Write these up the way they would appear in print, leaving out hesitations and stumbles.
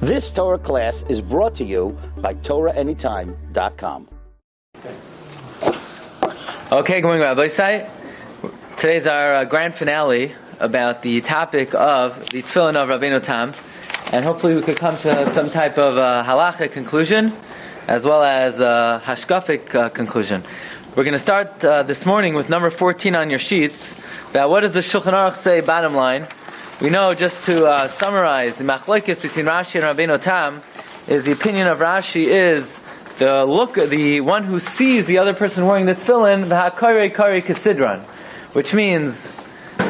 This Torah class is brought to you by TorahAnytime.com. Okay, good morning, Rabbi. Today's our grand finale about the topic of the Tefillin of Rabbeinu Tam, and hopefully we could come to some type of Halachic conclusion as well as Hashkafic conclusion. We're going to start this morning with number 14 on your sheets. About what does the Shulchan Aruch say, bottom line. We know, just to summarize, the machlokes between Rashi and Rabbeinu Tam is the opinion of Rashi is the one who sees the other person wearing the tefillin, v'ha'karei karei kesidran, which means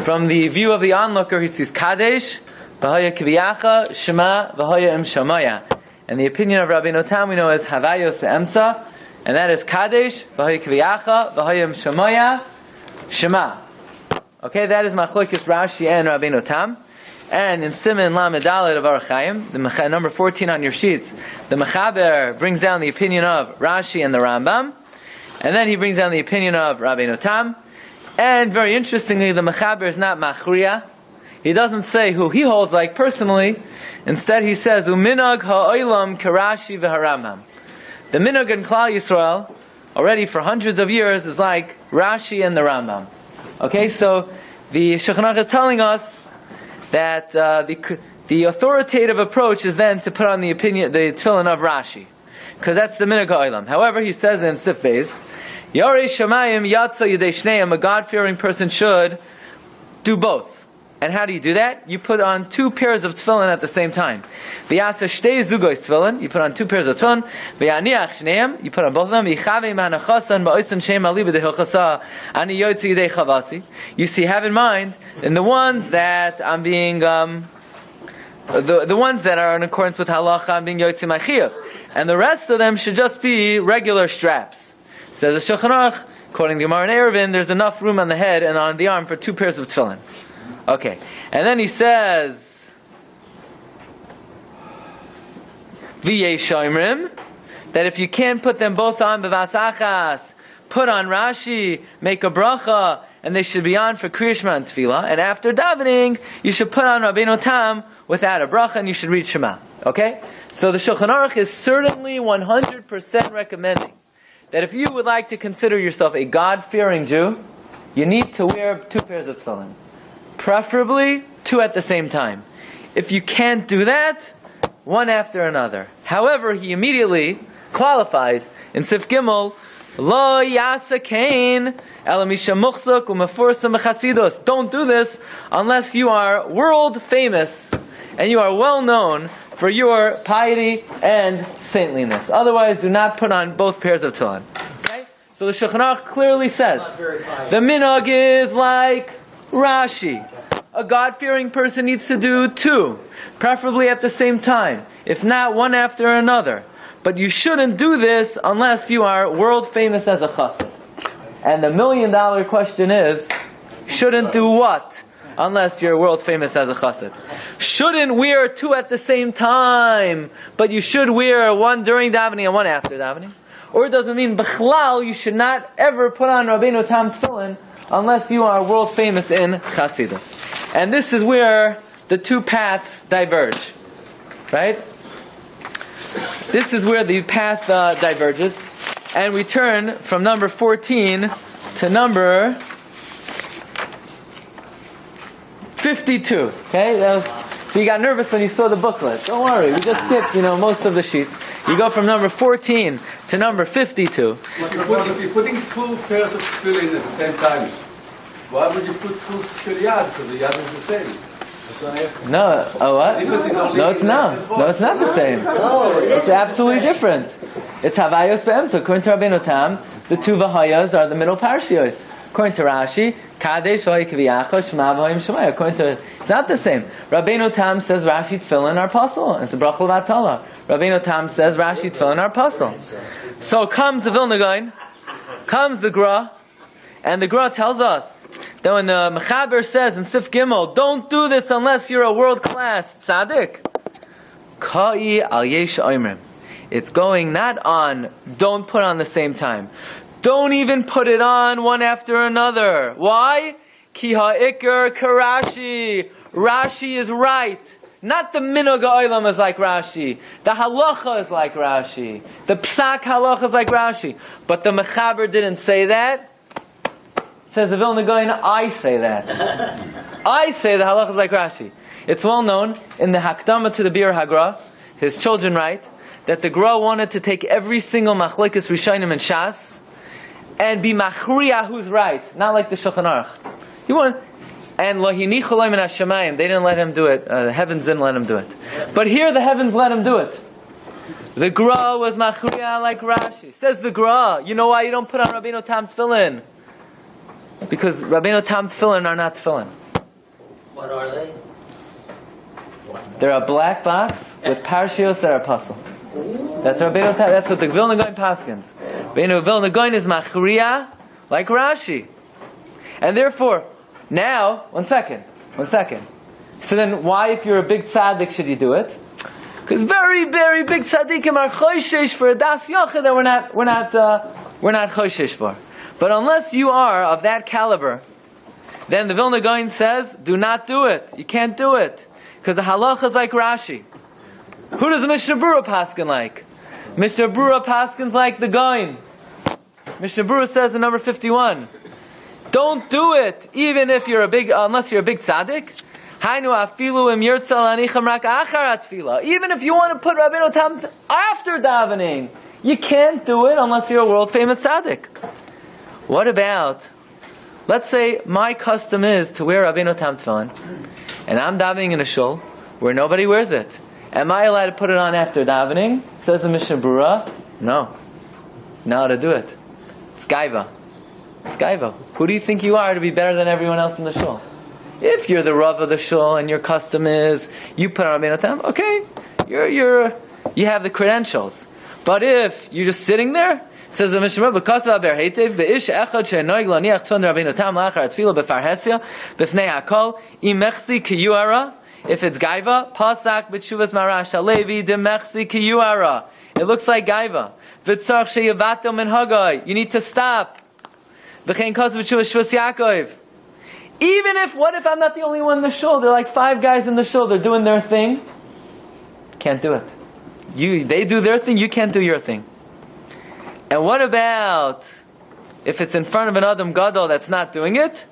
from the view of the onlooker he sees kadesh, v'haya kviyacha, shema, v'haya im shamaya. And the opinion of Rabbeinu Tam we know is havayos ve'emtza, and that is kadesh, v'haya kviyacha, v'haya im shamaya, shema. Okay, that is machlokes Rashi and Rabbeinu Tam. And in Siman Lamed Dalet of Orach Chaim, the number 14 on your sheets, the Mechaber brings down the opinion of Rashi and the Rambam, and then he brings down the opinion of Rabbeinu Tam. And very interestingly, the Mechaber is not machriya. He doesn't say who he holds like personally. Instead, he says Uminag ha'olam karashi v'harambam. The minhag in Klal Yisrael, already for hundreds of years, is like Rashi and the Rambam. Okay, so the Shulchan Aruch is telling us that the authoritative approach is then to put on the tefillin of Rashi, because that's the minhag ha'olam. However, he says in Sif Beis, Yarei Shamayim Yatsa Yedei Shneim, a God-fearing person should do both. And how do you do that? You put on two pairs of tefillin at the same time. V'yasa shtei zugos tefillin, you put on two pairs of tefillin. V'yaniach shneim, you put on both of them. V'yichavei ma'anachasan ba'oisen shem ali b'dehilchasa ani yotzi yedei chavasi. You see, have in mind, in the ones that I'm being, the ones that are in accordance with halacha, I'm being yotzi ma'chiyach. And the rest of them should just be regular straps. Says the Shulchan Aruch, according to Gemara and Eruvin, there's enough room on the head and on the arm for two pairs of tefillin. Okay, and then he says, V'yeshoimrim, that if you can't put them both on b'vasachas, put on Rashi, make a bracha, and they should be on for Kriya Shema and Tefillah, and after davening, you should put on Rabbeinu Tam without a bracha, and you should read Shema. Okay? So the Shulchan Aruch is certainly 100% recommending that if you would like to consider yourself a God-fearing Jew, you need to wear two pairs of tefillin. Preferably two at the same time. If you can't do that, one after another. However, he immediately qualifies in Sif Gimel, Lo yasa kain elamisha muchzak u'mefursam b'chasidus. Don't do this unless you are world famous and you are well known for your piety and saintliness. Otherwise, do not put on both pairs of tefillin. Okay? So the Shulchan Aruch clearly says the minhag is like Rashi. A God-fearing person needs to do two, preferably at the same time, if not one after another. But you shouldn't do this unless you are world famous as a chassid. And the $1 million question is, shouldn't do what unless you're world famous as a chassid? Shouldn't wear two at the same time, but you should wear one during davening and one after davening. Or it doesn't mean b'chlal, you should not ever put on Rabbeinu Tam tefillin unless you are world famous in Chasidus. And this is where the two paths diverge. Right? This is where the path diverges. And we turn from number 14 to number 52. Okay? So you got nervous when you saw the booklet. Don't worry, we just skipped, most of the sheets. You go from number 14 to number 52. If you're putting two pairs of tefillin at the same time, why would you put two tefillin? Because the yad is the same. No, what? No, it's not. No, it's not the same. It's absolutely different. It's havayos be'emtza. According to Rabbeinu Tam, the two v'hayas are the middle parshios. According to Rashi, kadesh v'hay kviyacha, shema v'hay shemaya. According to, it's not the same. Rabbeinu Tam says Rashi tefillin are pasul. It's a bracha l'vatala. Rabbeinu Tam says Rashi tefillin are pasul. So comes the Vilna Gaon, comes the Gra, and the Gra tells us that when the Mechaber says in Sif Gimel, don't do this unless you're a world-class tzaddik, Ka'i al yesh oimrim. It's going not on, don't put on the same time. Don't even put it on one after another. Why? Ki ha'ikr karashi. Rashi is right. Not the minhag ha'olam is like Rashi. The halacha is like Rashi. The psak halacha is like Rashi. But the mechaber didn't say that. Says the Vilna Gaon, I say that. I say the halacha is like Rashi. It's well known in the Hakdama to the Bir Hagra, his children write, that the Gra wanted to take every single machlekes Rishonim and Shas and be machriya who's right, not like the Shulchan Aruch. He wanted, and lohinichu lo min hashamayim, they didn't let him do it. The heavens didn't let him do it. But here the heavens let him do it. The Gra was machriya like Rashi. Says the Gra, you know why you don't put on Rabbeinu Tam Tefillin? Because Rabbeinu Tam Tefillin are not Tefillin. What are they? They're a black box with Parshios that are apostle. That's Rabbeinu Tam. That's what the Vilna Gaon paskins. Rabbeinu Vilna Gaon is machriya like Rashi, and therefore now one second. So then, why, if you're a big tzaddik, should you do it? Because very, very big tzaddikim are choishish for a das yochid that we're not choishish for. But unless you are of that caliber, then the Vilna Gaon says, do not do it. You can't do it. Because the halacha is like Rashi. Who does the Mishnah Berurah paskin like? Mishnah Berurah paskins like the Gaon. Mishnah Berurah says in number 51, don't do it, even if you're unless you're a big tzaddik. Hainu afilu im yirtzal anicham rak achar atfila. Even if you want to put Rabbeinu Tam after davening, you can't do it unless you're a world famous tzaddik. What about, let's say my custom is to wear Rabbeinu Tam Tefillin, and I'm davening in a shul where nobody wears it. Am I allowed to put it on after davening? Says the Mishnah Berurah. No. Not to do it. It's gaiva. It's gaiva. Who do you think you are to be better than everyone else in the shul? If you're the Rav of the shul and your custom is you put on Rabbeinu Tam, okay, you have the credentials. But if you're just sitting there, says the Mishnah Berurah, because of Ber Heitev, ve'ish echad she'noig laniach tefillin Rabbeinu Tam lachar tefillah befarhesia b'fnei hakol imechsi kiyuara. If it's gaiva, pasak b'tshuvas marash halevi demechsi kiyuara. It looks like gaiva. V'tzarch she'yavatel min hagai. You need to stop. V'chein kos b'tshuvas shvus Yaakov. Even if, what if I'm not the only one in the shul? There are like 5 guys in the shul. They're doing their thing. Can't do it. They do their thing. You can't do your thing. And what about if it's in front of an Adam Gadol that's not doing it?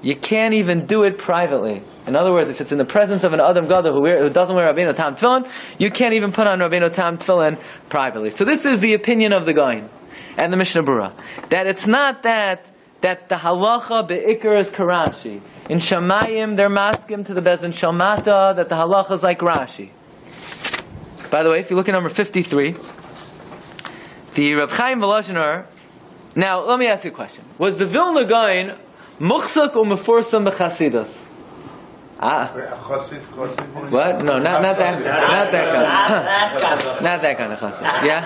You can't even do it privately. In other words, if it's in the presence of an Adam Gadol who doesn't wear Rabbeinu Tam Tefillin, you can't even put on Rabbeinu Tam Tefillin privately. So this is the opinion of the Gaon and the Mishnah Berurah, that it's not that the halacha be'ikr is Karashi. In Shamayim, they're maskim to the Bezin Shalmata that the halacha is like Rashi. By the way, if you look at number 53, the Reb Chaim Volozhiner. Now, let me ask you a question. Was the Vilna Gaon muchzak or meforsam b'chasidus? What? No, not that kind. Not that kind of chassid. Yeah.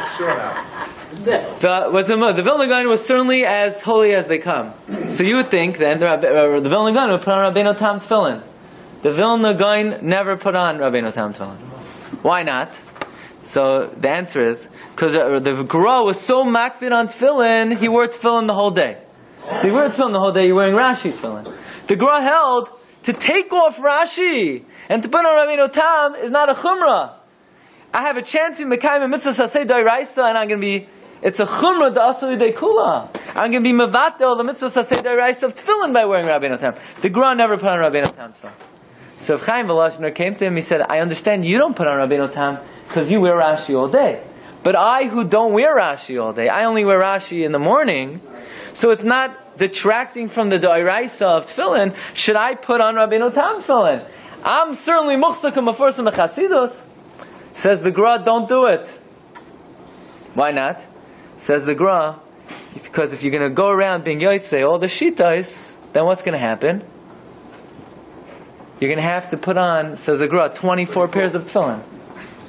The Vilna Gaon was certainly as holy as they come. So you would think then the Vilna Gaon would put on Rabbeinu Tam Tefillin. The Vilna Gaon never put on Rabbeinu Tam Tefillin. Why not? So the answer is because the Gra was so makpid on tefillin, he wore tefillin the whole day. So you wear tefillin the whole day, you're wearing Rashi tefillin. The Gra held to take off Rashi and to put on Rabbeinu Tam is not a chumrah. I have a chance in Mekayim Mitzvah Sasei Doiraisa, and I'm going to be, it's a chumrah the Asali De Kula. I'm going to be mevatel the Mitzvah Sasei Doiraisa of tefillin by wearing Rabbeinu Tam. The Gra never put on Rabbeinu Tam tefillin. So if Chaim Volozhiner came to him, he said, I understand you don't put on Rabbeinu Tam because you wear Rashi all day. But I, who don't wear Rashi all day, I only wear Rashi in the morning, so it's not detracting from the Doiraisa of tefillin. Should I put on Rabbeinu Tam tefillin? I'm certainly muchzak and meforsam b'chasidus. Says the Gra, don't do it. Why not? Says the Gra, because if you're going to go around being yotzei all the shitais, then what's going to happen? You're going to have to put on, says the Gra, 24 pairs of tefillin.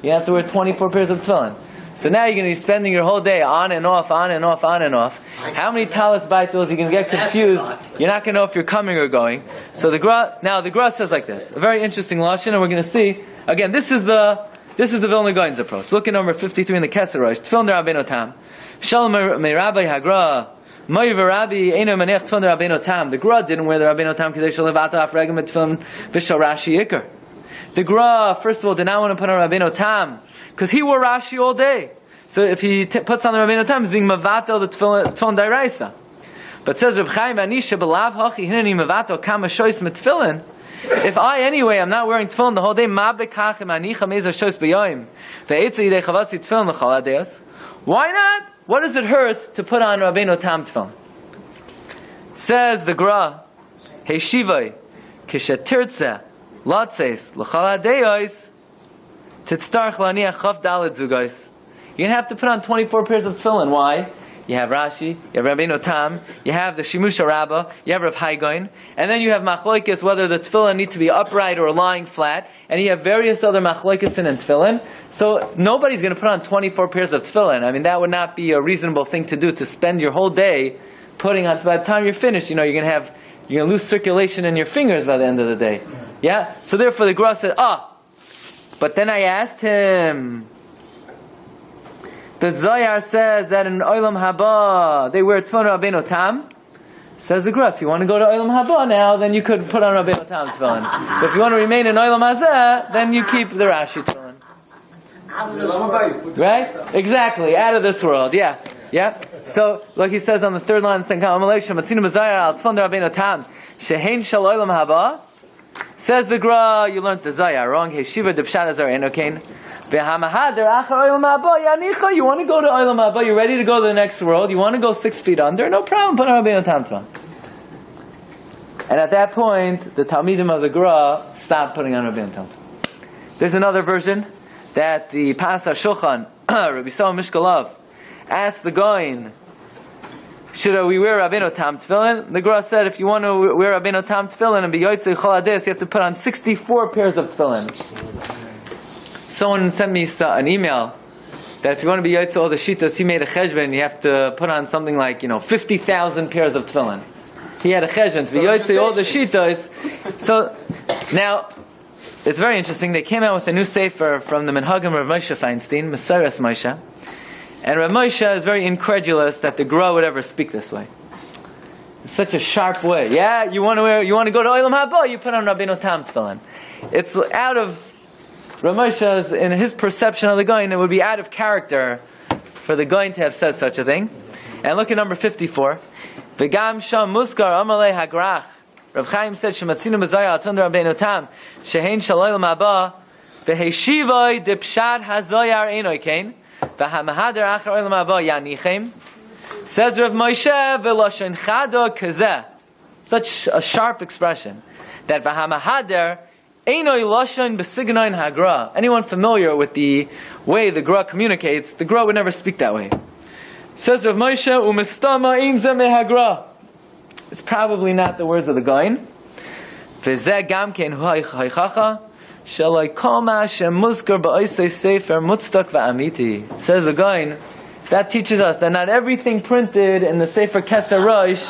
You have to wear 24 pairs of tefillin. So now you're going to be spending your whole day on and off, on and off, on and off. How many talis baitos? You can get confused. You're not going to know if you're coming or going. So the Gra says like this. A very interesting lashon, and we're going to see again. This is the Vilna Gaon's approach. Look at number 53 in the Keser Rosh. Tefillin Rabbeinu Tam. Shalom me Rabbi Hagra. Moiv Rabbi Eino Manech Tefillin Rabbeinu Tam. The Gra didn't wear the Rabbeinu Tam because they shall live out of regem tefillin v'shal Rashi Iker. The Gra, first of all, did not want to put on Rabbeinu Tam, because he wore Rashi all day. So if he puts on the Rabbeinu Tam, he's being Mavatel the Tefillin Dairaisa. But says Reb Chaim, Anisha b'lav hachi hineni Mavatel kama shois mitfillin. If I anyway am not wearing tefillin the whole day, ma bekach im anicha meza shois b'yoyim ve'etzi yidei chavasi tefillin l'chol adeyos. Why not? What does it hurt to put on Rabbeinu Tam tefillin? Says the Gra, Heshivai kishetirtze latzes l'chol adeyos titztarch laniach chaf dalet zugos. You're going to have to put on 24 pairs of tefillin. Why? You have Rashi, you have Rabbeinu Tam, you have the Shimusha Rabbah, you have Rav Haigain, and then you have Machlokes whether the tefillin need to be upright or lying flat, and you have various other Machlokes in tefillin. So nobody's going to put on 24 pairs of tefillin. I mean, that would not be a reasonable thing to do, to spend your whole day putting on. By the time you're finished, you're going to lose circulation in your fingers by the end of the day. Yeah? So therefore the Gra said, but then I asked him. The Zohar says that in Olam Haba they wear tefillin Rabbeinu Tam. Says the Gra, if you want to go to Olam Haba now, then you could put on Rabbeinu Tam tefillin. But if you want to remain in Olam Hazeh, then you keep the Rashi tefillin. Right? Exactly. Out of this world. Yeah. Yeah. So, like he says on the third line, says the Gra, you learned the Zohar wrong. Heshiva depshat azar enokain. You want to go to Olam Haba, you're ready to go to the next world, you want to go 6 feet under, no problem, put on Rabbeinu Tam tefillin. And at that point, the Talmidim of the Gra stopped putting on Rabbeinu Tam tefillin. There's another version that the Parsha Shulchan, Rabbi Salom Mishkalov, asked the Goin, should we wear Rabbeinu Tam tefillin? The Gra said, if you want to wear Rabbeinu Tam tefillin and be Yotzei Chol Hades, you have to put on 64 pairs of tefillin. Someone sent me an email that if you want to be Yotzei all the Shitos, he made a cheshbon, you have to put on something like, 50,000 pairs of tefillin. He had a cheshbon to be Yotzei all the Shitos. So, now, it's very interesting, they came out with a new sefer from the Menhagim of Moshe Feinstein, Meseres Moshe, and Rav Moshe is very incredulous that the Gra would ever speak this way. It's such a sharp way. Yeah, you want to go to Olam Haba, you put on Rabbeinu Tam tefillin. It's out of Rav Moshe's, in his perception of the Goin, it would be out of character for the Goin to have said such a thing. And look at number 54. V'gam sham muskar amalei hagrach. Rav Chaim said, Shematzinu b'zayah atun Rabbeinu Tam, shehein shaloil ma'ba, v'heshivoi dipshat hazoyar enoi kein, v'hamahader achar oil ma'ba yanichem. Says Rav Moshe, v'loshen chado kazeh. Such a sharp expression. That v'hamahader Einoi lashon b'signain hagra. Anyone familiar with the way the Gra communicates, the Gra would never speak that way. Says Rav Moshe, umistama ein zeh mehagra. It's probably not the words of the Goin. V'zeh gam ken hu haichacha shaloi kol ma shemuzkar ba'osei sefer mutztak va'amiti. Says the Goin, that teaches us that not everything printed in the Sefer Keser Rosh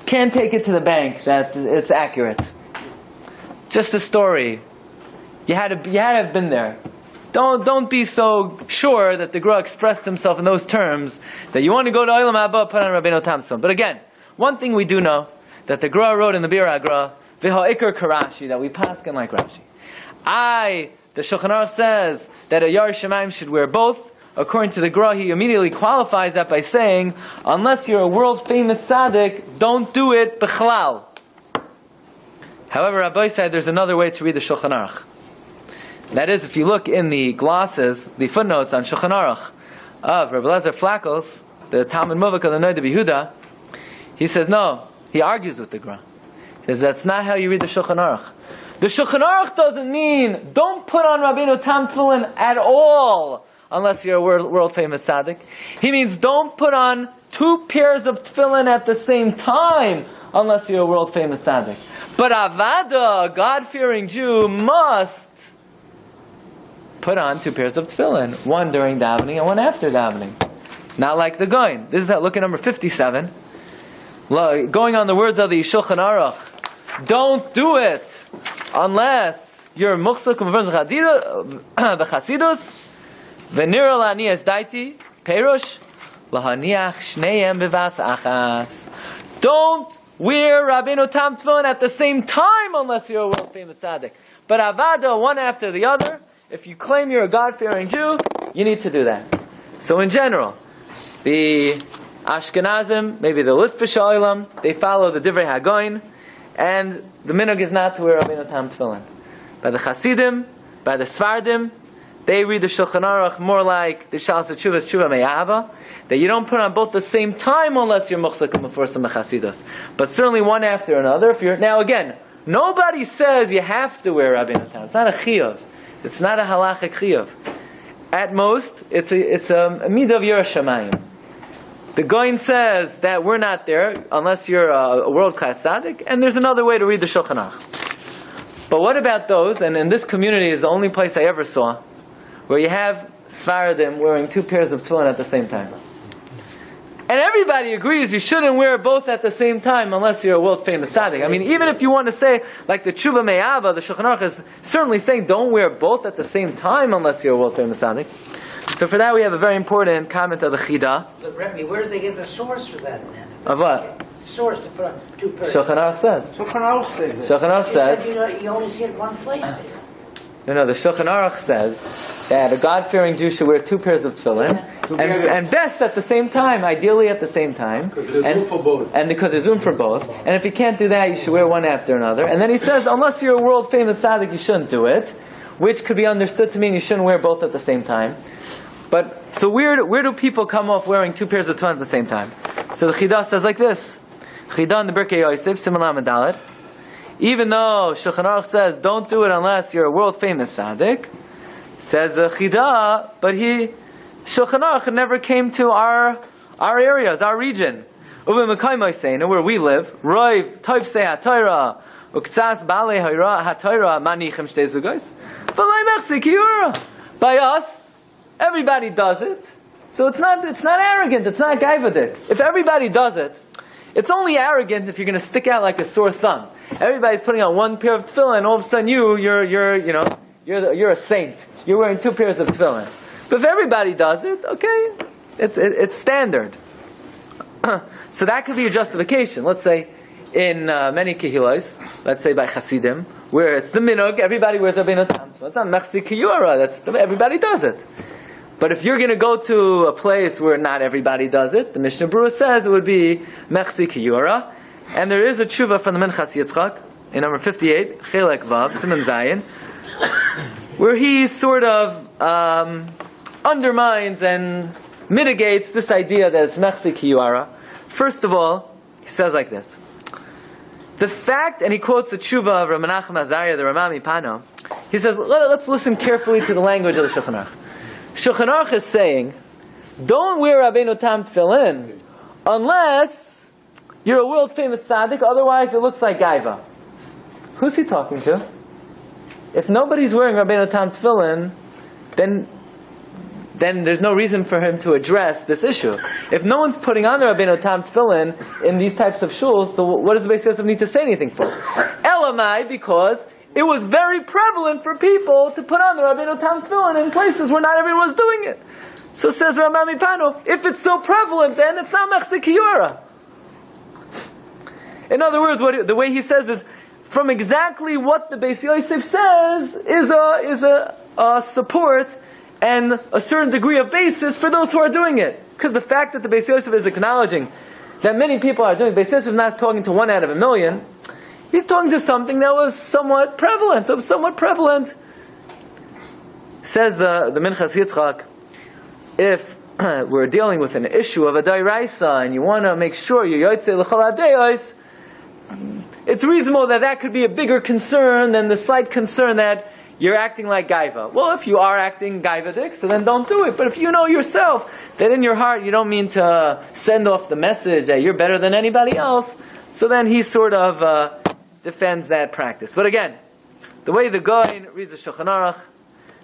can take it to the bank that it's accurate. Just a story. You had to have been there. Don't be so sure that the Gra expressed himself in those terms that you want to go to Olam Haba, put on Rabbeinu Tam tefillin. But again, one thing we do know that the Gra wrote in the Bir HaGra, V'ha'ikar Karashi, that we paskin like Rashi. The Shulchan Aruch says that a Yar Shemaim should wear both. According to the Gra, he immediately qualifies that by saying, unless you're a world famous tzaddik, don't do it b'chlal. However, Rabbi said there's another way to read the Shulchan Aruch. That is, if you look in the glosses, the footnotes on Shulchan Aruch of Rabbi Lezer Flackles, the Talmud Muvak of the Noda B'Yehuda, he says no. He argues with the Gra. He says that's not how you read the Shulchan Aruch. The Shulchan Aruch doesn't mean don't put on Rabbeinu Tam tefillin at all unless you're a world famous tzaddik. He means don't put on 2 pairs of tefillin at the same time unless you're a world famous tzaddik. But Avada, a God-fearing Jew, must put on 2 pairs of tefillin, one during davening and one after davening. Not like the Goin. This is at look at number 57. Going on the words of the Shulchan Aruch, don't do it unless you're muchzak v'chasidus v'nira la'niyas daiti perush lahaniach shneim b'vas achas. Don't wear Rabbeinu Tam tefillin at the same time unless you're a world famous tzaddik. but avada, one after the other. If you claim you're a God-fearing Jew, you need to do that. So in general, the Ashkenazim, maybe the Litvish Oilam, they follow the Divrei Hagoin, and the minhag is not to wear Rabbeinu Tam tefillin. By the Chasidim, by the Svardim, they read the Shulchan Aruch more like the Shalas Teshuvas Tshuva Me'ahava, that you don't put on both the same time unless you're Muchzak and Meforsim Mechasidus. But certainly one after another. Now again, nobody says you have to wear Rabbeinu Tam. It's not a chiyuv. It's not a halachic chiyuv. At most, it's a midah of Yiras Shamayim. The Goin says that we're not there unless you're a world-class tzaddik, and there's another way to read the Shulchan Aruch. But what about those, and in this community is the only place I ever saw, where you have Sfaradim wearing two pairs of tefillin at the same time. And everybody agrees you shouldn't wear both at the same time unless you're a world-famous tzaddik. I mean, even if you want to say, like the Tshuva Me'ava, the Shulchan Aruch is certainly saying don't wear both at the same time unless you're a world-famous tzaddik. So for that we have a very important comment of the Chida. But Rabbi, where do they get the source for that then? Of what? Source to put on two pairs. Shulchan Aruch says. Shulchan Aruch says it. Shulchan Aruch You said says. you only see it one place there. No, the Shulchan Aruch says that a God-fearing Jew should wear two pairs of tefillin, and best at the same time, ideally at the same time. Because there's room for both. And because there's room for both. And if you can't do that, you should wear one after another. And then he says, unless you're a world-famous tzaddik, you shouldn't do it, which could be understood to mean you shouldn't wear both at the same time. But, so where do people come off wearing two pairs of tefillin at the same time? So the Chidah says like this. Chidah in the Birkei Yosef, Siman Dalet. Even though Shulchan Aruch says don't do it unless you're a world-famous tzaddik, says the Chidah, but Shulchan Aruch never came to our areas, our region. Where we live, Roiv, Toivsei HaTorah, Uktsas Balei HaTorah, Manichem Shtei Zugos, V'loi Mechsi Kiyura. By us, everybody does it. So it's not arrogant, it's not gaivadik. If everybody does it, it's only arrogant if you're going to stick out like a sore thumb. Everybody's putting on one pair of tefillin, and all of a sudden you're a saint. You're wearing two pairs of tefillin. But if everybody does it, okay, it's standard. So that could be a justification. Let's say in many kehilos, let's say by Hasidim, where it's the minhag, everybody wears Rabbeinu Tam. So it's not mechsi kiyura. Everybody does it. But if you're going to go to a place where not everybody does it, the Mishnah Berurah says it would be mechsi kiyura. And there is a tshuva from the Minchas Yitzchak in number 58, Chelek Vav, Siman Zayin, where he sort of undermines and mitigates this idea that it's mechsi kiyura. First of all, he says like this. The fact, and he quotes the tshuva of Rav Menachem Azariah, the Ramami Pano, he says, let's listen carefully to the language of the Shulchan Aruch. Shulchan Aruch is saying, don't wear Rabbeinu Tam tefillin unless you're a world-famous tzaddik, otherwise it looks like gaiva. Who's he talking to? If nobody's wearing Rabbeinu Tam tefillin, then there's no reason for him to address this issue. If no one's putting on the Rabbeinu Tam tefillin in these types of shuls, so what does the Beis Yosef need to say anything for? Elamai, because it was very prevalent for people to put on the Rabbeinu Tam tefillin in places where not everyone was doing it. So says Ramami Pano, if it's so prevalent, then it's not mechsi kiyura. In other words, the way he says is, from exactly what the Beis Yosef says is a support and a certain degree of basis for those who are doing it. Because the fact that the Beis Yosef is acknowledging that many people are doing it, Beis Yosef is not talking to 1 out of a million, he's talking to something that was somewhat prevalent. Says the Minchas Yitzchak, if we're dealing with an issue of a dairaisa and you want to make sure you're yotzei l'chol hadayos, it's reasonable that could be a bigger concern than the slight concern that you're acting like gaiva. Well, if you are acting gaivadik, so then don't do it. But if you know yourself that in your heart you don't mean to send off the message that you're better than anybody else, so then he sort of defends that practice. But again, the way the Goin reads the Shulchan Aruch,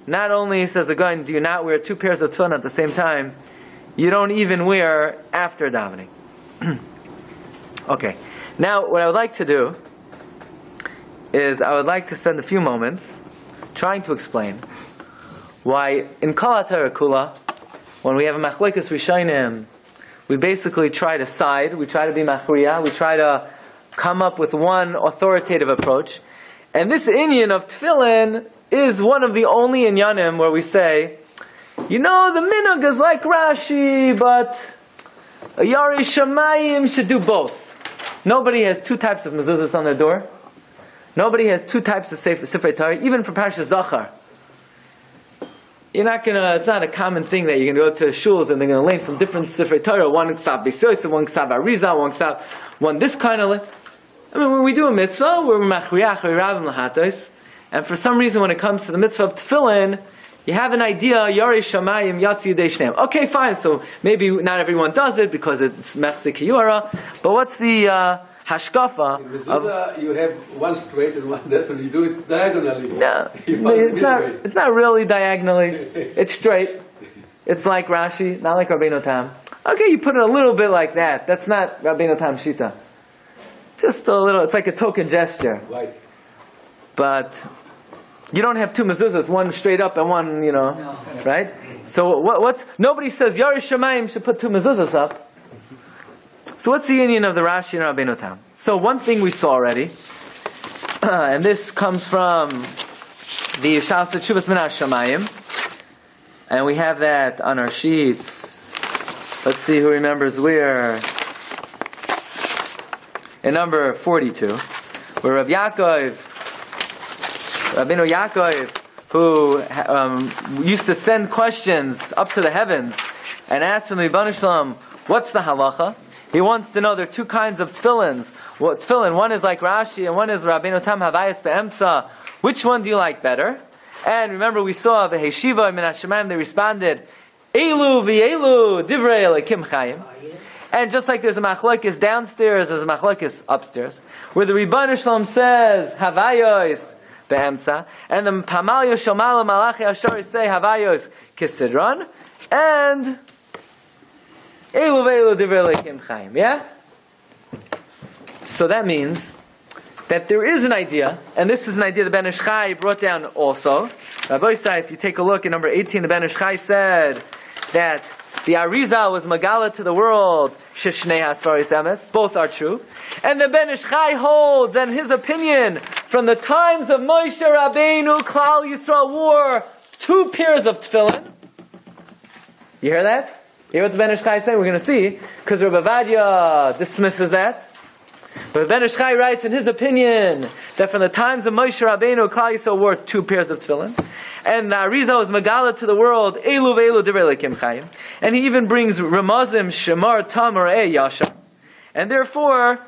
not only says the Goin, do you not wear two pairs of tefillin at the same time, you don't even wear after davening. Okay. Now, what I would like to do is I would like to spend a few moments trying to explain why in Kol HaTorah Kula, when we have a machlokes rishonim, we basically try to side, we try to be machriya, we try to come up with one authoritative approach, And this inyan of tefillin is one of the only inyanim where we say, you know, the minhag is like Rashi, but a Yari Shamayim should do both. Nobody has two types of mezuzahs on their door. Nobody has two types of Sifrei Torah, even for Parsha Zachar. It's not a common thing that you're going to go to shuls and they're going to learn from different Sifrei Torah. One Ksav B'Soysa, one Ksav Arizah, one this kind of. I mean, when we do a mitzvah, we're machriach, we're ravim lahatos, and for some reason when it comes to the mitzvah of tefillin, you have an idea, Yari Shamayim Yatsi Yudei Shneim. Okay, fine, so maybe not everyone does it because it's Mechse Kiyura, but what's the hashkafa of... You have one straight and one left, and you do it diagonally. No, it's not really diagonally. It's straight. It's like Rashi, not like Rabbeinu Tam. Okay, you put it a little bit like that. That's not Rabbeinu Tam Shita. Just a little, it's like a token gesture. Right. But you don't have two mezuzahs, one straight up and one, right? So nobody says Yari Shamayim should put two mezuzahs up. So what's the inyan of the Rashi and Rabbeinu Tam? So one thing we saw already, and this comes from the Shas Tshuvas Min HaShamayim, and we have that on our sheets. Let's see who remembers where. In number 42, where Rabbeinu Yaakov, who used to send questions up to the heavens and ask from the Ribono Shel Olam, what's the halacha? He wants to know there are two kinds of tefillins. One is like Rashi and one is Rabbeinu Tam Havayas Be'emtza. Which one do you like better? And remember we saw the Heshiva Min HaShamayim, they responded, Elu v'elu divrei Elokim Chayim. And just like there's a machlokes downstairs, there's a machlokes upstairs, where the Ribono Shel Olam says Havayos be'emtza, and the Pamalyo Shomalo Malachi Ashori say Havayos Kisidron, and Elu ve'elu divrei Elokim Chaim. Yeah. So that means that there is an idea, and this is an idea the Ben Ish Chai brought down also. Rabbi, if you take a look at number 18, the Ben Ish Chai said that the Arizal was Magala to the world, Shishnei Hasfaris Emes, both are true. And the Ben Ish Chai holds, and his opinion, from the times of Moshe Rabbeinu, Klal Yisrael wore two pairs of tefillin. You hear that? You hear what the Ben Ish Chai is saying? We're going to see, because Rabbi Vadia dismisses that. But Ben Ish Chai writes in his opinion that from the times of Moshe Rabbeinu, Klal Yisrael wore two pairs of tefillin. And the Arizal was Magala to the world, Elu ve'elu divrei Elokim Chayim. And he even brings Ramazim, Shemar, Tamar, Yasha. And therefore,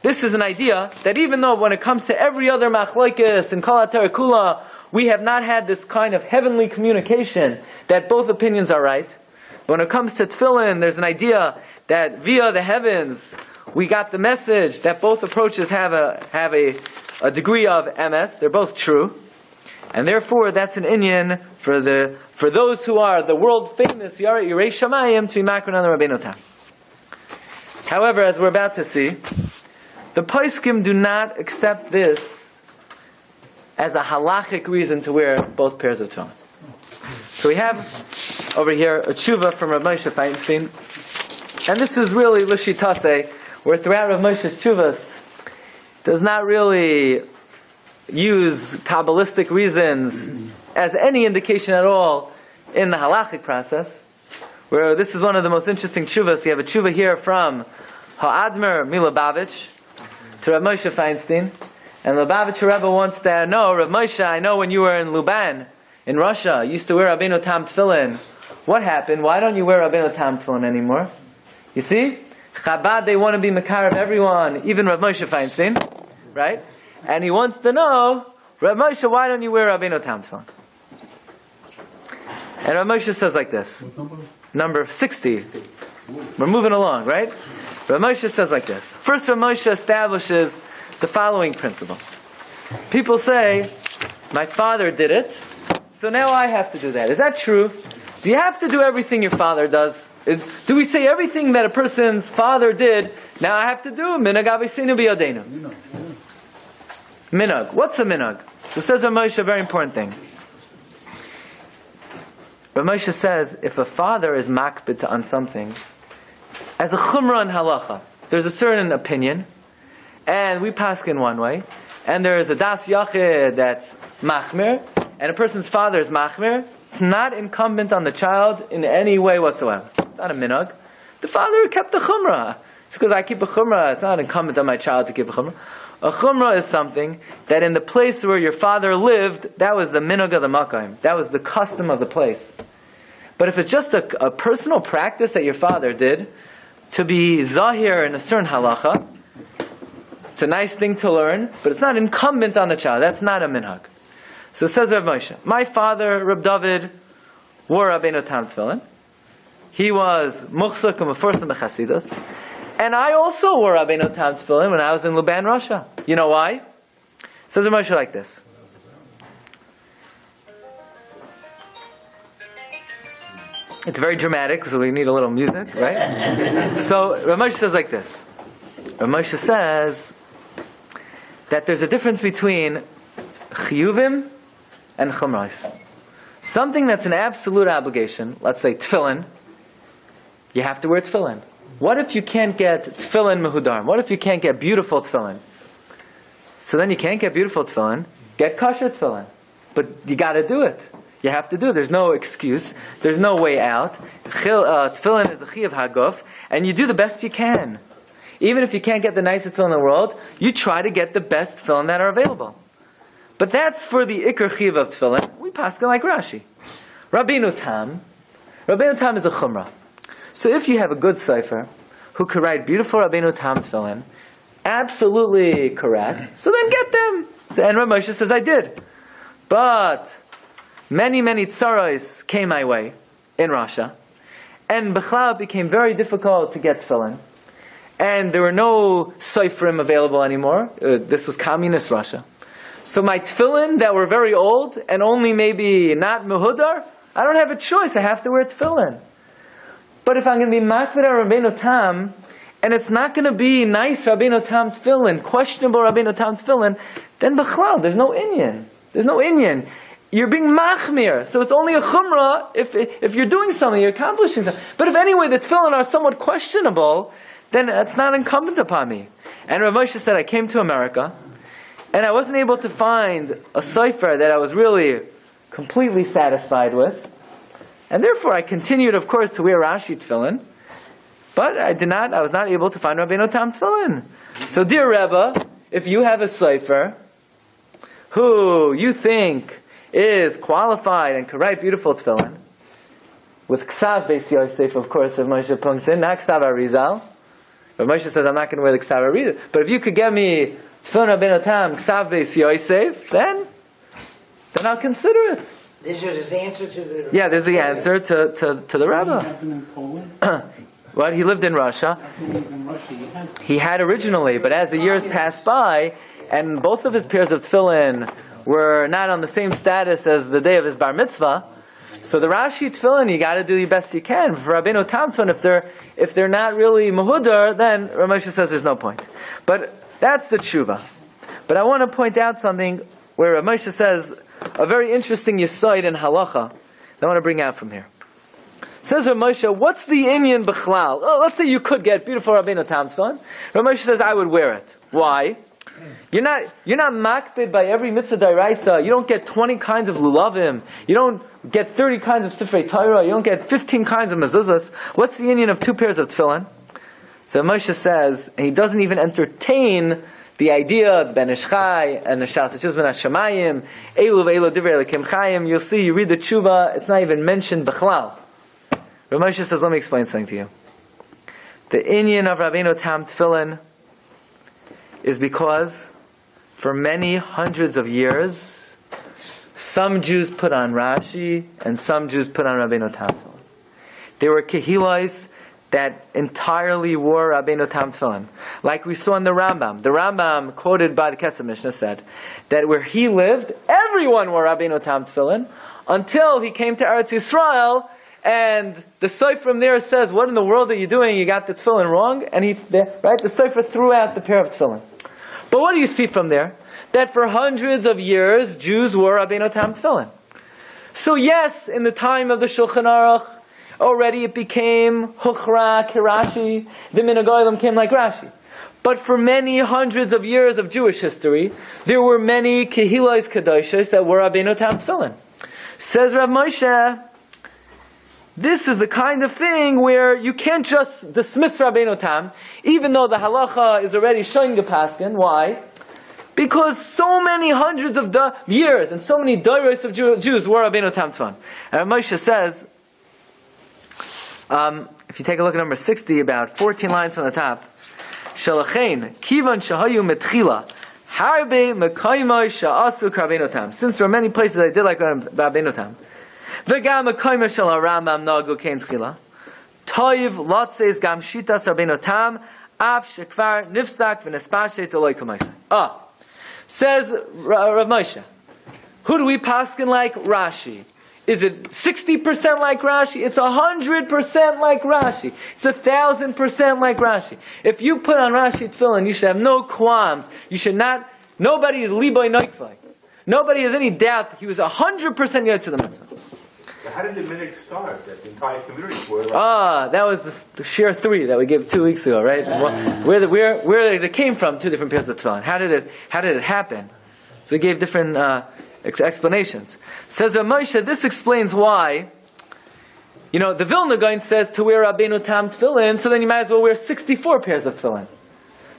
this is an idea that even though when it comes to every other machlokes and Kol HaTorah Kula, we have not had this kind of heavenly communication that both opinions are right. When it comes to tefillin, there's an idea that via the heavens, we got the message that both approaches have a degree of MS. They're both true. And therefore, that's an inyan for those who are the world famous Yirei Shamayim to be makron on the Rabbeinu Tam. However, as we're about to see, the poskim do not accept this as a halachic reason to wear both pairs of tefillin. So we have over here a tshuva from Rav Moshe Feinstein, and this is really l'shitase, where throughout Rav Moshe's tshuvas does not really use Kabbalistic reasons as any indication at all in the halachic process, where this is one of the most interesting tshuvas. You have a tshuva here from Ha'admer Milubavitch to Rav Moshe Feinstein, and Lubavitch Rebbe wants to know, Rav Moshe, I know when you were in Luban, in Russia, you used to wear Rabbeinu Tam tefillin. What happened? Why don't you wear Rabbeinu Tam tefillin anymore? You see? Chabad, they want to be Makar of everyone, even Rav Moshe Feinstein, right? And he wants to know, Rav Moshe, why don't you wear Rabbeinu Tam tefillin? And Rav Moshe says like this, number 60. We're moving along, right? Rav Moshe says like this. First, Rav Moshe establishes the following principle. People say, my father did it, so now I have to do that. Is that true? Do you have to do everything your father does? Do we say everything that a person's father did, now I have to do? Minhag avosinu b'yadeinu. Minhag. What's a minhag? So says Rav Moshe, a very important thing. Rav Moshe says, if a father is makbid on something, as a chumrah and halacha, there's a certain opinion, and we paskin one way, and there's a das yachid that's machmir, and a person's father is machmir, it's not incumbent on the child in any way whatsoever. It's not a minhag. The father kept the chumrah. It's because I keep a chumrah. It's not incumbent on my child to keep a chumrah. A chumrah is something that in the place where your father lived, that was the minhag of the makayim. That was the custom of the place. But if it's just a personal practice that your father did, to be zahir in a certain halacha, it's a nice thing to learn, but it's not incumbent on the child. That's not a minhag. So it says Rav Moshe, my father, Reb David, wore Rabbeinu Tam tefillin. He was muchzak and meforsim b'chasidus. And I also wore Rabbeinu Tam tefillin when I was in Luban, Russia. You know why? It says Rav Moshe like this. It's very dramatic, so we need a little music, right? So Rav Moshe says like this. Rav Moshe says that there's a difference between chiyuvim and chumrais. Something that's an absolute obligation, let's say tefillin, you have to wear tefillin. What if you can't get tefillin mehudarim? What if you can't get beautiful tefillin? So then you can't get beautiful tefillin, get kosher tefillin. But you got to do it. You have to do it. There's no excuse. There's no way out. Tefillin is a chiyuv haguf, and you do the best you can. Even if you can't get the nicest tefillin in the world, you try to get the best tefillin that are available. But that's for the ikar chiyuv of tefillin. We paskin like Rashi. Rabbeinu Tam is a chumrah. So if you have a good cipher who could write beautiful Rabbeinu Tam tefillin, absolutely correct, so then get them. And Rabbi Moshe says, I did. But many tsaros came my way in Russia, and Bechlal became very difficult to get tefillin. And there were no cipherim available anymore. This was communist Russia. So my tefillin that were very old and only maybe not mehudar, I don't have a choice. I have to wear tefillin. But if I'm going to be makbid on Rabbeinu Tam, and it's not going to be nice Rabbeinu Tam tefillin, questionable Rabbeinu Tam tefillin, then Bechlal, there's no inyan. There's no inyan. You're being machmir. So it's only a chumrah if you're doing something, you're accomplishing something. But if anyway the tefillin are somewhat questionable, then it's not incumbent upon me. And Rav Moshe said, I came to America, and I wasn't able to find a cipher that I was really completely satisfied with. And therefore I continued, of course, to wear Rashi tefillin. But I was not able to find Rabbeinu Tam tefillin. So dear Rebbe, if you have a cipher who you think is qualified and can write beautiful tefillin, with Ksav Beis Yosef, of course, of Moshe Punksin, not Ksav Arizal. But Moshe says, I'm not going to wear the Ksav Arizal. But if you could get me Tefillin Rabbeinu Tam, Ksav Beis Yosef, then I'll consider it. This is his answer to the... Yeah, there's the answer to the Rebbe. You have them in Poland? Well, he lived in Russia. He had originally, but as the years passed by, and both of his pairs of tefillin were not on the same status as the day of his bar mitzvah, so the Rashi tefillin, you got to do the best you can. For Rabbeinu Tam tefillin, if they're not really mahudar, then Ramosha says there's no point. But that's the tshuva. But I want to point out something where Ramosha says a very interesting yisoid in halacha that I want to bring out from here. Says Rav Moshe, what's the inyan b'chlal? Oh, let's say you could get beautiful Rabbeinu Tam tefillin. Rav Moshe says, I would wear it. Why? You're not makbid by every mitzvah d'oraisa. You don't get 20 kinds of lulavim. You don't get 30 kinds of sifrei Torah. You don't get 15 kinds of mezuzahs. What's the inyan of 2 pairs of tefillin? So Moshe says, and he doesn't even entertain the idea of Ben Ishchai and the Shas Ben Hashemayim, Elu ve'elu divrei Elokim Chayim. You'll see, you read the tshuva, it's not even mentioned b'chlal. Rav Moshe says, let me explain something to you. The inyan of Rabbeinu Tam tefillin is because for many hundreds of years, some Jews put on Rashi and some Jews put on Rabbeinu Tam tefillin. There were kehilos that entirely wore Rabbeinu Tam tefillin. Like we saw in the Rambam. The Rambam, quoted by the Kesef Mishnah, said that where he lived, everyone wore Rabbeinu Tam tefillin until he came to Eretz Yisrael, and the Sefer there says, what in the world are you doing? You got the tefillin wrong. And the Sefer threw out the pair of tefillin. But what do you see from there? That for hundreds of years, Jews wore Rabbeinu Tam tefillin. So yes, in the time of the Shulchan Aruch, already it became Huchra Kirashi. The Minhag Olam came like Rashi. But for many hundreds of years of Jewish history, there were many Kehilos Kedoshos that were Rabbeinu Tam Tefillin. Says Rav Moshe, this is the kind of thing where you can't just dismiss Rabbeinu Tam, even though the halacha is already showing the paskin. Why? Because so many hundreds of years and so many doros of Jews were Rabbeinu Tam Tefillin. And Rav Moshe says, if you take a look at number 60, about 14 lines from the top, Shalachein, Kivan Shahayu Metchila, Harbe Mekaimai Sha'asu Rabbeinu Tam. Since there are many places I did like Rabbeinu Tam. V'gam Mekaimai Shal Rambam Nagu Kein Tchila. Toiv Lotzeis Gam Shitas Rabbeinu Tam, Af Shekvar Nifsak V'nespashe Toloi Kamaisa. Says Rav Moshe, who do we paskin like? Rashi. Is it 60% like Rashi? It's 100% like Rashi. It's 1,000% like Rashi. If you put on Rashi tefillin, you should have no qualms. You should not. Nobody is liboy noikvai. Nobody has any doubt that he was 100% yotze to the mitzvah. So how did the minute start? That the entire community were like... that was the Shiur 3 that we gave 2 weeks ago, right? Where it came from, 2 different pairs of tefillin. How did it happen? So we gave different explanations. Says Rav Moshe, this explains why, the Vilna Gaon says to wear Rabbeinu Tam tefillin, so then you might as well wear 64 pairs of tefillin.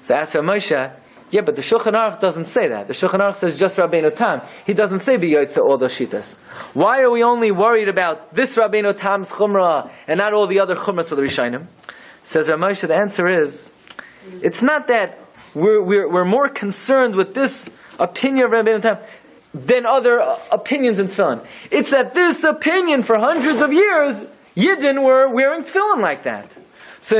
So ask Rav Moshe, yeah, but the Shulchan Aruch doesn't say that. The Shulchan Aruch says just Rabbeinu Tam. He doesn't say b'yotze all those shitas. Why are we only worried about this Rabbeinu Tam's chumrah and not all the other chumras of the Rishonim? Says Rav Moshe, the answer is, it's not that we're more concerned with this opinion of Rabbeinu Tam than other opinions in tefillin. It's that this opinion for hundreds of years, Yidden were wearing tefillin like that. So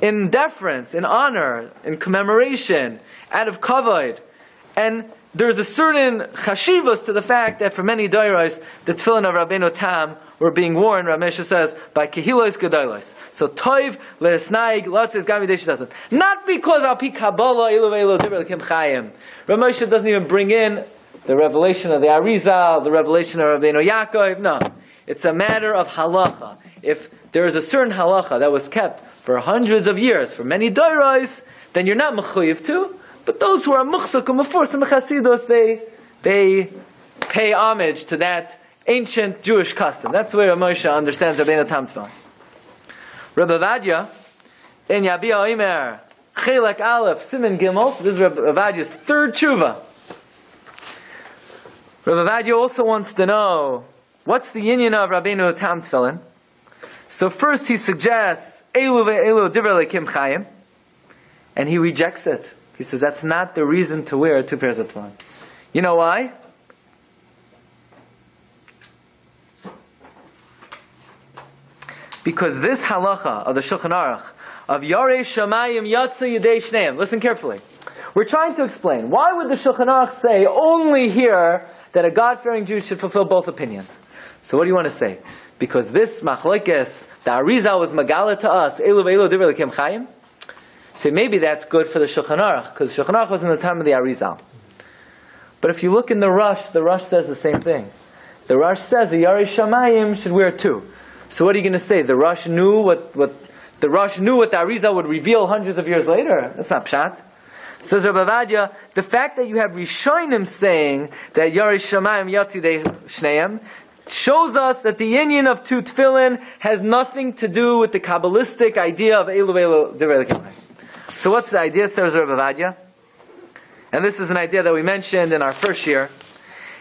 in deference, in honor, in commemoration, out of kavod, and there's a certain chashivas to the fact that for many dairos, the tefillin of Rabbeinu Tam were being worn, Rav Moshe says, by kehilos gedolos. So toiv le'esnaig latzes gamidesh doesn't. Not because al pi kabbalah ilu ve'elu divrei l'kim chayim. Rav Moshe doesn't even bring in the revelation of the Arizal, the revelation of Rabbeinu Yaakov. No. It's a matter of halacha. If there is a certain halacha that was kept for hundreds of years, for many dairos, then you're not mechuyev to. But those who are muchzak and mefurs and mechasidos, they pay homage to that ancient Jewish custom. That's the way Rav Moshe understands Rabbeinu Tam Tefillin. Rabbi Vadya, in Yabia Omer, Chelek Aleph, Siman Gimel, this is Rabbi Vadya's third tshuva. Rabbi Vadya also wants to know, what's the inyan of Rabbeinu Tam Tefillin? So first he suggests, Elu ve'elu divrei l'kim chayim, and he rejects it. He says that's not the reason to wear 2 pairs of tefillin. You know why? Because this halacha of the Shulchan Aruch, of Yarei Shamayim Yatsa Yidei Shneim, listen carefully. We're trying to explain, why would the Shulchan Aruch say only here that a God-fearing Jew should fulfill both opinions? So what do you want to say? Because this machlokes, the Arizal was magala to us, Elu ve'elu divrei l'kim chayim. So maybe that's good for the Shulchan Aruch, because Shulchan Aruch was in the time of the Arizal. But if you look in the Rush says the same thing. The Rush says the Yarei Shamayim should wear 2. So what are you going to say? The Rush knew what the Arizal would reveal hundreds of years later. That's not pshat. Says Rabbi Vadya, the fact that you have Rishonim saying that Yarei Shamayim Yatzidei Shneim shows us that the inyan of 2 tefillin has nothing to do with the Kabbalistic idea of Elu ve'elu divrei l'kim chayim. So what's the idea, says Rabbi Vadya? And this is an idea that we mentioned in our first year,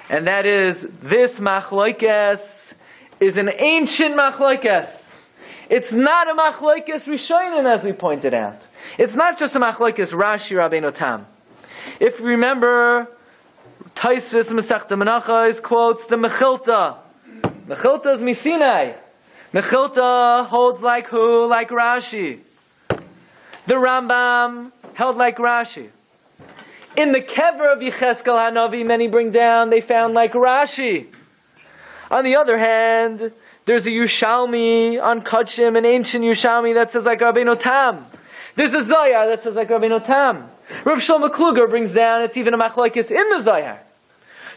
and that is, this machlokes is an ancient machlokes. It's not a machlokes Rishonim, as we pointed out. It's not just a machlokes Rashi Rabbeinu Tam. If you remember, Taisvis Masechta Menachos quotes the Mechilta. Mechilta is Misinai. Mechilta holds like who? Like Rashi. The Rambam held like Rashi. In the Kever of Yecheskel HaNavi, many bring down, they found like Rashi. On the other hand, there's a Yerushalmi on Kodshim, an ancient Yerushalmi that says like Rabbeinu Tam. There's a Zohar that says like Rabbeinu Tam. Rav Shlomo Kluger brings down, it's even a machlokes in the Zohar.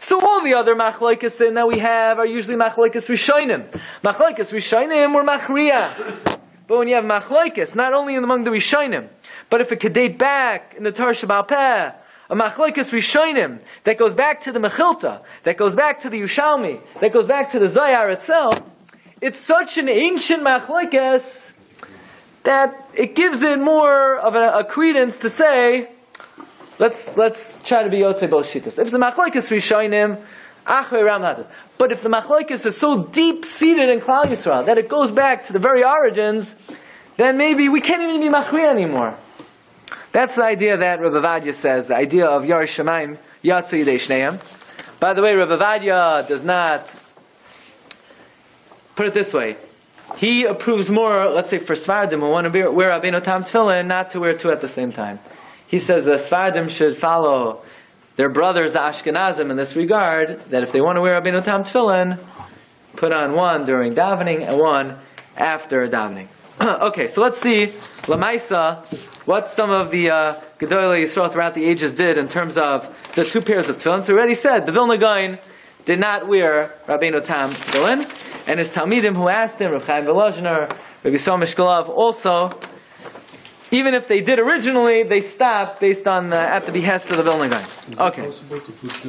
So all the other machlokes that we have are usually machlokes Rishonim. Machlokes Rishonim were machriya. But when you have machlokes, not only among the Rishonim, But if it could date back in the Torah Sheba'al Peh, a machlokes rishonim that goes back to the Mechilta, that goes back to the Yushalmi, that goes back to the Zohar itself, it's such an ancient machlokes that it gives it more of a credence to say, let's try to be yotzei both shittas. If the machlokes rishonim, achrei ram hatas. But if the machlokes is so deep seated in Klal Yisrael that it goes back to the very origins, then maybe we can't even be machriya anymore. That's the idea that Rabbi Vadya says, the idea of Yar Shemaim, Yatsa Yidei Shneim. By the way, Rabbi Vadya does not, put it this way, he approves more, let's say for Sfardim, who want to wear Rabbeinu Tam Tefillin, not to wear two at the same time. He says the Sfardim should follow their brothers, the Ashkenazim, in this regard, that if they want to wear Rabbeinu Tam Tefillin, put on one during davening and one after davening. Okay, so let's see, Lamaisa, what some of the Gedolei Yisrael throughout the ages did in terms of the two pairs of tefillin. So we already said, the Vilna Gaon did not wear Rabbeinu Tam tefillin, and his Talmidim who asked him, Reb Chaim Volozhiner, Rabbi Yisrael Mishkolov, also, even if they did originally, they stopped based on, at the behest of the Vilna Gaon. Okay. Is it possible to put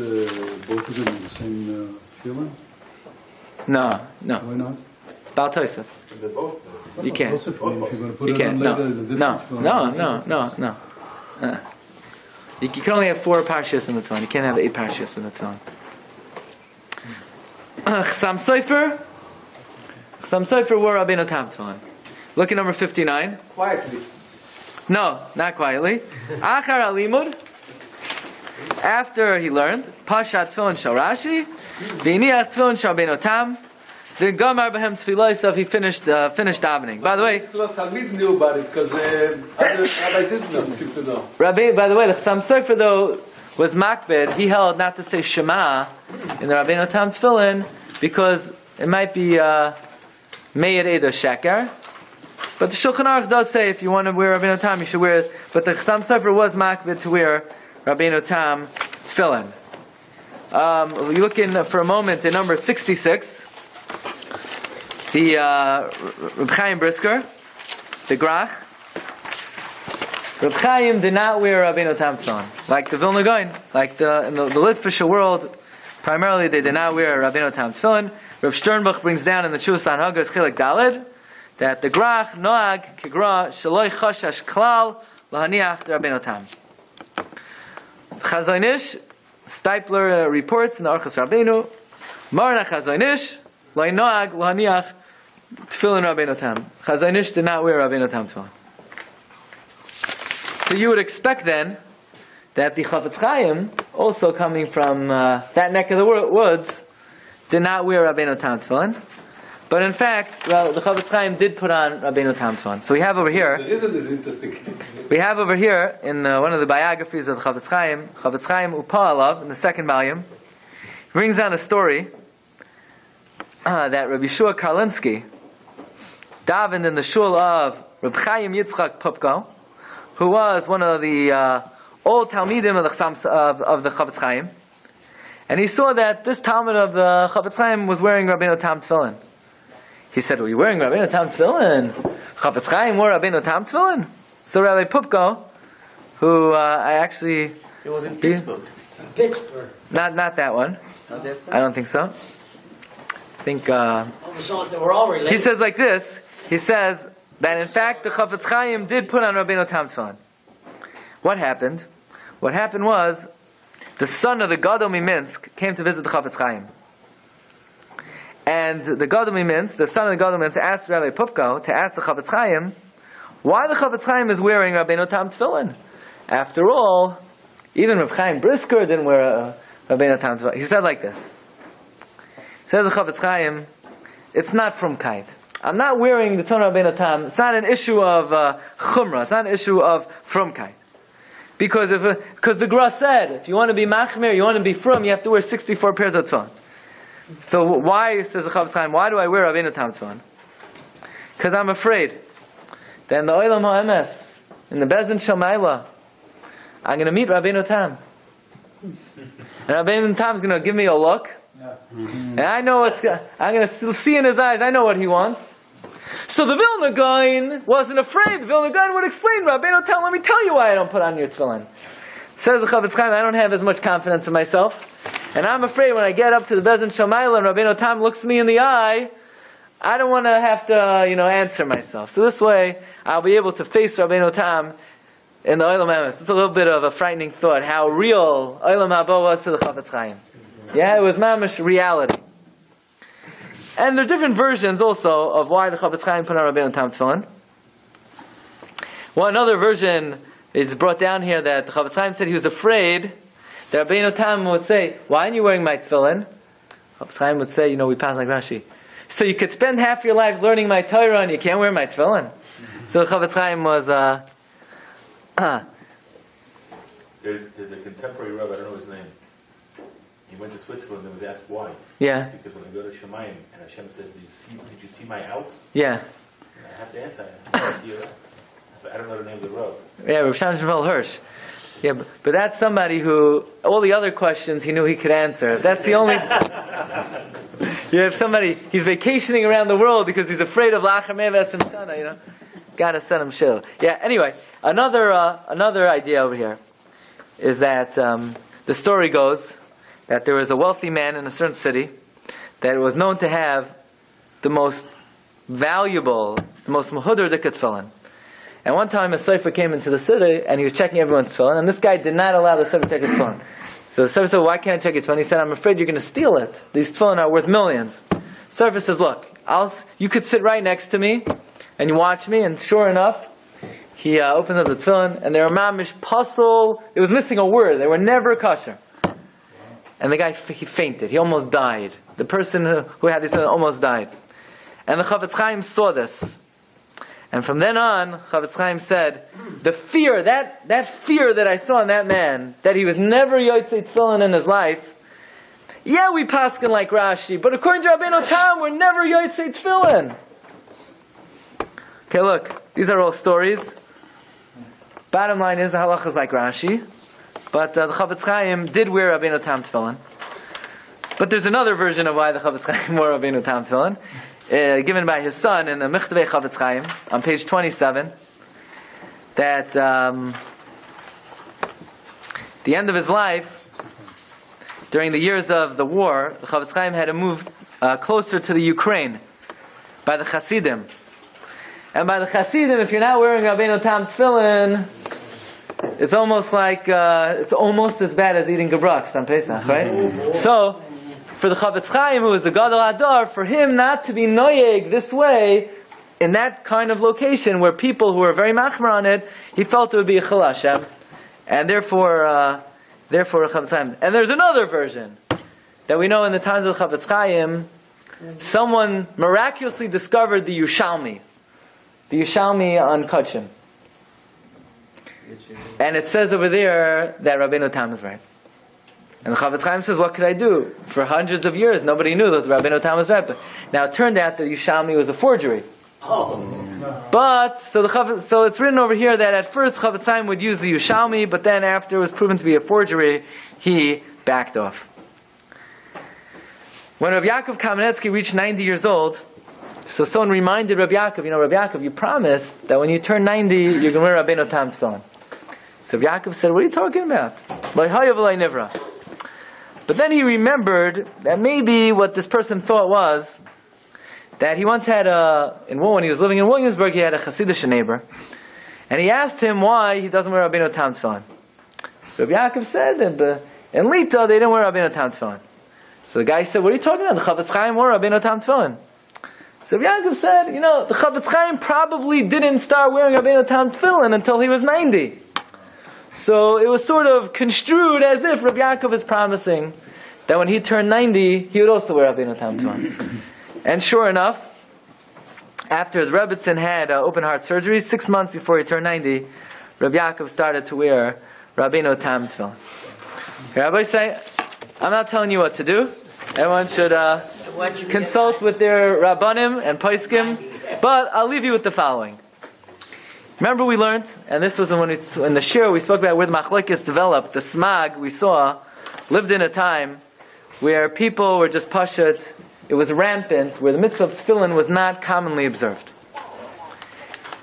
both of them in the same tefillin? No. Why not? It's Baal Tosef. They're both. You can't. If you're going to put You it on can't. later, No. You can only have 4 parshas in the Torah. You can't have 8 parshas in the Torah. Chasam Sofer wore Rabbeinu Tam tefillin. Look at number 59. Quietly. No, not quietly. Achar alimud. After he learned, Parsha tefillin shel Rashi, v'iniach tefillin shel Rabbeinu Tam. Then Gamar Bahem Tefillah, he finished davening. By the way, Talmid knew about it because Rabbi didn't know. Seemed to know. Rabbi, by the way, the Chasam Sofer though was makbid. He held not to say Shema in the Rabbeinu Tam Tefillin because it might be Meir Edo Sheker. But the Shulchan Aruch does say if you want to wear Rabbeinu Tam, you should wear it. But the Chasam Sofer was makbid to wear Rabbeinu Tam Tefillin. You look in for a moment in number 66. The Reb Chaim Brisker, the Grach. Reb Chaim did not wear Rabbeinu Tam tefillin, like the Vilna Gaon, like in the Litvische world. Primarily, they did not wear Rabbeinu Tam tefillin. Reb Sternbuch brings down in the Chuvas Hanhagas Chilek Daled that the Grach Noag Kegra Shaloi Chashash Klal Lahaniach the Rabbeinu Tam. Chazonish Stipler reports in the Orchos Rabbeinu Marna Chazonish Lai Noag Lahaniach Tefillin Rabbeinu Tam. Chazonish did not wear Rabbeinu Tam tefillin. So you would expect then that the Chafetz Chaim, also coming from that neck of the woods, did not wear Rabbeinu Tam tefillin. But in fact, the Chafetz Chaim did put on Rabbeinu Tam tefillin. So we have over here. The reason is interesting. We have over here in one of the biographies of the Chafetz Chaim Upa Alav, in the 2nd volume, he brings down a story that Rabbi Shua Karlinsky davened in the shul of Reb Chaim Yitzchak Popko, who was one of the old Talmidim of the Chafetz Chaim, and he saw that this Talmud of the Chafetz Chaim was wearing Rabbeinu Tam tefillin. He said, "Are you wearing Rabbeinu Tam tefillin? Chafetz Chaim wore Rabbeinu Tam tefillin." So Rabbi Popko, who I actually It was in Pittsburgh. not that one. I don't think so. I think So they were all related. he says like this. He says that in fact the Chafetz Chaim did put on Rabbeinu Tam tefillin. What happened? What happened was the son of the Gadol Minsk came to visit the Chafetz Chaim, and the Gadol Minsk, the son of the Gadol Minsk, asked Rabbi Popko to ask the Chafetz Chaim why the Chafetz Chaim is wearing Rabbeinu Tam tefillin. After all, even Reb Chaim Brisker didn't wear Rabbeinu Tam tefillin. He said like this. Says the Chafetz Chaim, it's not from kite. I'm not wearing the Torah Rabbeinu Tam. It's not an issue of chumrah. It's not an issue of frumkeit. Because the Gra said, if you want to be machmir, you want to be frum, you have to wear 64 pairs of tefillin. So why, says the Chafetz Chaim, why do I wear Rabbeinu Tam tefillin? Because I'm afraid that in the Olam HaEmes, in the Bezin Shamayla, I'm going to meet Rabbeinu Tam. And Rabbeinu Tam is going to give me a look. And I know I'm going to see in his eyes, I know what he wants. So So the Vilna Gaon wasn't afraid. The Vilna Gaon would explain, Rabbeinu, let me tell you why I don't put on your tefillin. Says the Chofetz Chaim, I don't have as much confidence in myself, and I'm afraid when I get up to the Bezin Shamayla and Rabbeinu Tam looks me in the eye, I don't want to have to, answer myself. So this way, I'll be able to face Rabbeinu Tam in the Olam Emes. It's a little bit of a frightening thought, how real Olam Haba was to the Chofetz Chaim. Yeah, it was mamish reality. And there are different versions also of why the Chofetz Chaim put on Rabbeinu Tam tefillin. One other version is brought down here that the Chofetz Chaim said he was afraid that Rabbeinu Tam would say, why aren't you wearing my tefillin? Chofetz Chaim would say, we pass like Rashi. So you could spend half your life learning my Torah and you can't wear my tefillin? So the Chofetz Chaim was, There's a contemporary Rabbi, I don't know his name. He went to Switzerland and was asked why. Yeah. Because when I go to Shemayim and Hashem said, did you see my house? Yeah. And I have to answer. I have to see your house. I don't know the name of the Rav. Yeah, Rav Shimon Shmuel Hirsch. Yeah, but that's somebody who, all the other questions he knew he could answer. That's the only... You have somebody, he's vacationing around the world because he's afraid of Lachar Meves and Shana, Gotta send him shil. Yeah, anyway, another idea over here is that the story goes that there was a wealthy man in a certain city that was known to have the most valuable, the most muhudur tefillin. And one time a Sefer came into the city and he was checking everyone's tefillin, and this guy did not allow the Sefer to check his tefillin. So the Sefer said, why can't I check your tefillin? He said, I'm afraid you're going to steal it. These tefillin are worth millions. The Sefer says, look, you could sit right next to me and you watch me, and sure enough, he opened up the tefillin, and they were mamish puzzle. It was missing a word. They were never kosher. And the guy, he fainted. He almost died. The person who had this almost died. And the Chofetz Chaim saw this. And from then on, Chofetz Chaim said, the fear, that fear that I saw in that man, that he was never yotzei tefillin in his life, yeah, we paskin like Rashi, but according to Rabbeinu Tam, we're never yotzei tefillin. Okay, look, these are all stories. Bottom line is, the halacha is like Rashi, but the Chofetz Chaim did wear Rabbeinu Tam tefillin. But there's another version of why the Chofetz Chaim wore Rabbeinu Tam tefillin, given by his son in the Michtavei Chofetz Chaim on page 27. That the end of his life, during the years of the war, the Chofetz Chaim had to move closer to the Ukraine by the Hasidim. And by the Hasidim, if you're not wearing Rabbeinu Tam tefillin, it's almost like it's almost as bad as eating gebraks on Pesach, right? So, for the Chofetz Chaim, who was the Gadol Hador, for him not to be noyeg this way, in that kind of location where people who are very machmer on it, he felt it would be a chil Hashem, and therefore Chofetz Chaim. And there's another version that we know in the times of the Chofetz Chaim, someone miraculously discovered the Yerushalmi on Kachim. And it says over there that Rabbeinu Tam is right. And the Chofetz Chaim says, what could I do? For hundreds of years, nobody knew that Rabbeinu Tam was right. But now it turned out that Yerushalmi was a forgery. But, so it's written over here that at first Chofetz Chaim would use the Yerushalmi, but then after it was proven to be a forgery, he backed off. When Rabbi Yaakov Kamenetsky reached 90 years old, so someone reminded Rabbi Yaakov, Rabbi Yaakov, you promised that when you turn 90, you're going to wear Rabbeinu Tam tefillin. So Rabbi Yaakov said, what are you talking about? But then he remembered that maybe what this person thought was that he once had when he was living in Williamsburg, he had a Hasidic neighbor. And he asked him why he doesn't wear Rabbeinu Tam tefillin. So Rabbi Yaakov said, in Lita, they didn't wear Rabbeinu Tam tefillin. So the guy said, what are you talking about? The Chofetz Chaim wore Rabbeinu Tam tefillin. So Yaakov said, the Chofetz Chaim probably didn't start wearing Rabbeinu Tam tefillin until he was 90. So it was sort of construed as if Rabbi Yaakov is promising that when he turned 90, he would also wear Rabbeinu Tam tefillin. And sure enough, after his Rebbetzin had open heart surgery, 6 months before he turned 90, Rabbi Yaakov started to wear Rabbeinu Tam tefillin. Rabbi say, I'm not telling you what to do. Everyone should consult with their Rabbanim and Paiskim. But I'll leave you with the following. Remember we learned, and this was in the Shiur we spoke about where the Machlokes developed. The Smag we saw lived in a time where people were just pashut. It was rampant, where the mitzvah of tefillin was not commonly observed.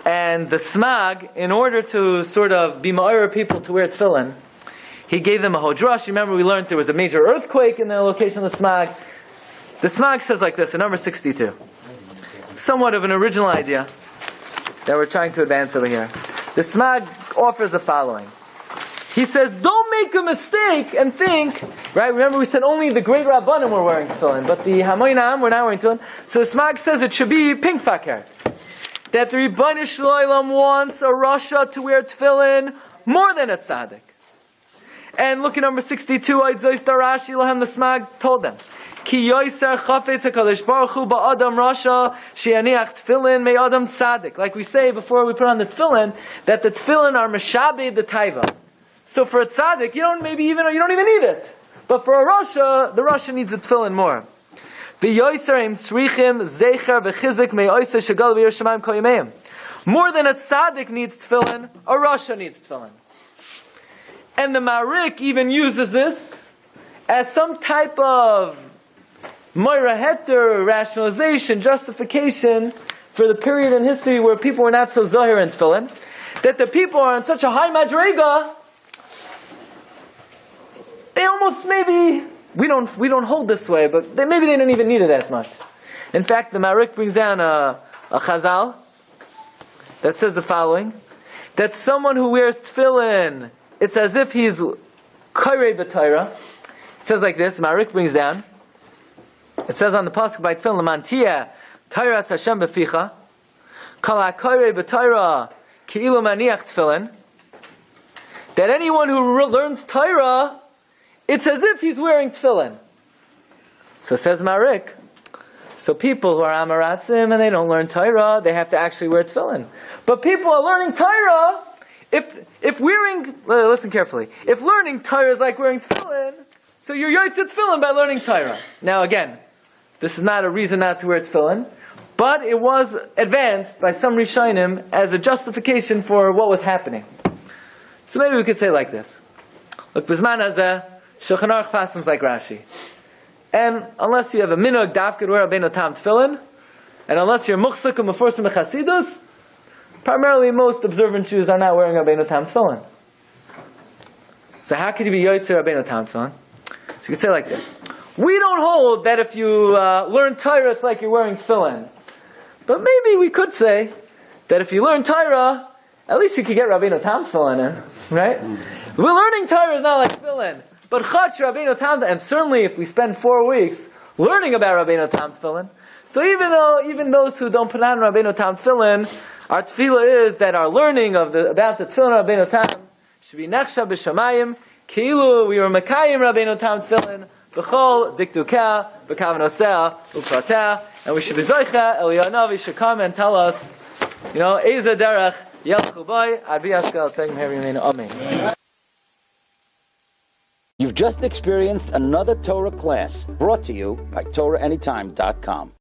And the smag, in order to sort of be ma'or people to wear tefillin, he gave them a hodrash. Remember, we learned there was a major earthquake in the location of the smag. The smag says like this in number 62. Somewhat of an original idea that we're trying to advance over here. The smag offers the following. He says, don't make a mistake and think, right? Remember we said only the great Rabbanim were wearing tefillin, but the Hamoinam were not wearing tefillin. So the smag says it should be pink fakir. That the Rabbeinu Shloim wants a Rasha to wear tefillin more than a tzaddik. And look at number 62, Aizos Darashi Lahem, the smag told them, Ki yoiser chafetz HaKadosh Baruch Hu ba'adam Rasha she'aniach tefillin me'adam tzaddik. Like we say before we put on the tefillin, that the tefillin are meshabed the taiva. So for a tzaddik, you don't even need it. But for a Rasha, the Rasha needs a tefillin more. More than a tzaddik needs tefillin, a Rasha needs tefillin. And the Marik even uses this as some type of moira heter, rationalization, justification for the period in history where people were not so zahir in tefillin, that the people are on such a high madrega, they almost maybe, we don't hold this way, but maybe they don't even need it as much. In fact, the Marik brings down a chazal that says the following, that someone who wears tefillin, it's as if he's kairei b'Torah. It says like this, Marik brings down, it says on the pasuk by tefillin, L'mantia Torahs Hashem b'ficha, kol ha'kairei b'Torah ki'ilu maniach tefillin, that anyone who learns Torah, it's as if he's wearing tefillin. So says Marik, so people who are Amaratzim and they don't learn Torah, they have to actually wear tefillin. But people are learning Torah, if wearing, listen carefully, if learning Torah is like wearing tefillin, so you're yotzei tefillin by learning Torah. Now again, this is not a reason not to wear tefillin, but it was advanced by some Rishonim as a justification for what was happening. So maybe we could say like this. Look, Bizman Hazeh, Shulchan Aruch fastens like Rashi. And unless you have a minhag dafka to wear Rabbeinu Tam tefillin, and unless you're muchzik and meforsim mechasidus, primarily most observant Jews are not wearing Rabbeinu Tam tefillin. So how could you be yotzei Rabbeinu Tam tefillin? So you could say like this. We don't hold that if you learn Torah, it's like you're wearing tefillin. But maybe we could say that if you learn Torah, at least you could get Rabbeinu Tam tefillin in, right? We're learning Torah is not like tefillin. But Chach Rabbeinu Tam, and certainly if we spend 4 weeks learning about Rabbeinu Tam tefillin, so even those who don't put on Rabbeinu Tam tefillin, our tefillah is that our learning about the tefillin of Rabbeinu Tam should be nechsha b'shamayim, ki'ilu we were mekayim Rabbeinu Tam tefillin, b'chol dikdukah, b'kavanoseh, u'prateh, and we should be zoicha, Eliyahu should come and tell us, Eza derech yelchu b'ay, Abi Yashkel, saying Amen. You've just experienced another Torah class brought to you by TorahAnytime.com.